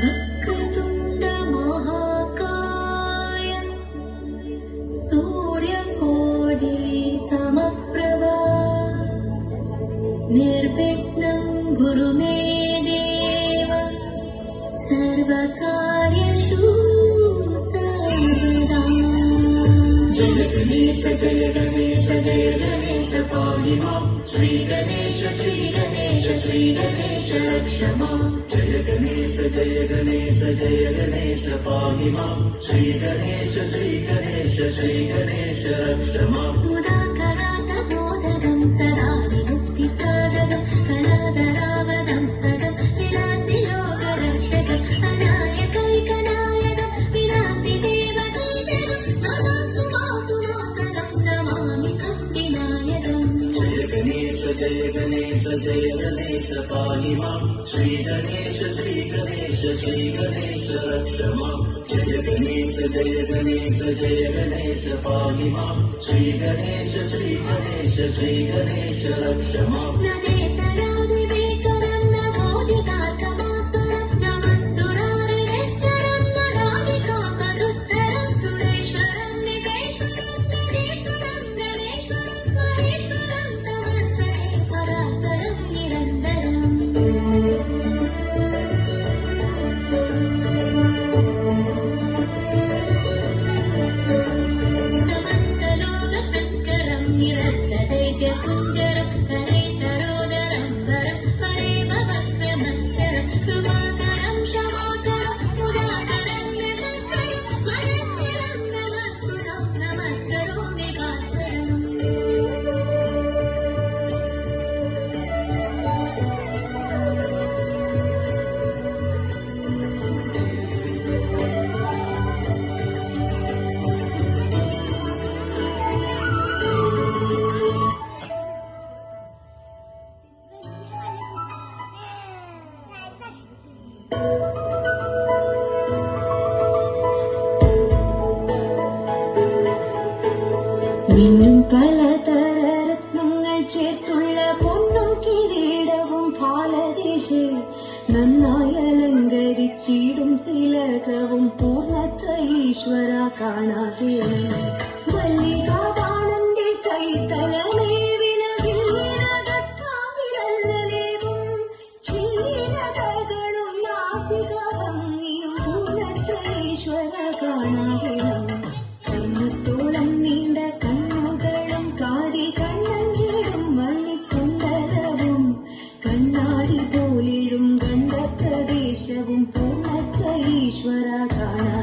वक्रतुण्ड महाकाय सूर्यकोटि समप्रभा निर्विघ्नं कुरु मे देव सर्वकार्येषु सर्वदा। जय गणेश जय गणेश जय गणेश पाहि मां श्री गणेश रक्ष मां। जय गणेश जय गणेश जय गणेश पाहि मां श्री गणेश रक्ष मां। सुधाकरात बोधकं सदा विमुक्तिसाधकं कलाधरावतं सदं विलासि लोकरक्षकं अनायकैकनायकं विलासि देवदैवतं सदा सुभासुभासकं नमामि तं विनायकम्। जय गणेश जय गणेश पाहि मां श्री गणेश रक्ष मां। जय गणेश जय गणेश पाहि मां श्री गणेश रक्ष मां। नदेतरादिवेकरं नवोदितार्कभास्करं नमस्सुरारिणेश्वरं ननादिकाकदुत्तरं सुरेश्वरं नितेश्वरं नरेश्वरं गणेश्वरं महेश्वरं तमस्महे परात्परं निरन्तरम्। समस्तलोकशङ्करं निरस्तदैत्यकुञ्जरं हरेतरोदरं वरं हरेव वक्रमञ्चरं कृपाकरं क्षमाकरं मुदाकरं यशस्करं वरस्करं नमस्कृतं नमस्करोमि भास्करम्। മിന്നും പലതര രത്നങ്ങൾ ചേർത്തുള്ള പൊന്നും കിരീടവും ഭാരതീശേ നന്നായി അലങ്കരിച്ചിടും തിലകവും പൂർണ്ണത്ര ഈശ്വര കാണാതെ മല്ലികാബാണന്റെ കൈത്തലമേവിലും ചില്ലതകളും നാസിക ഭംഗിയും പൂർണ്ണത്ര ഈശ്വര കാണാതെ കണ്ണത്തോളം നീണ്ട കണ്ണുകളും കാതി കണ്ണഞ്ചിടും മണിക്കുണ്ടലവും കണ്ണാടി പോലിടും കണ്ട പ്രദേശവും പൂർണ്ണത്ര ഈശ്വര കാണാ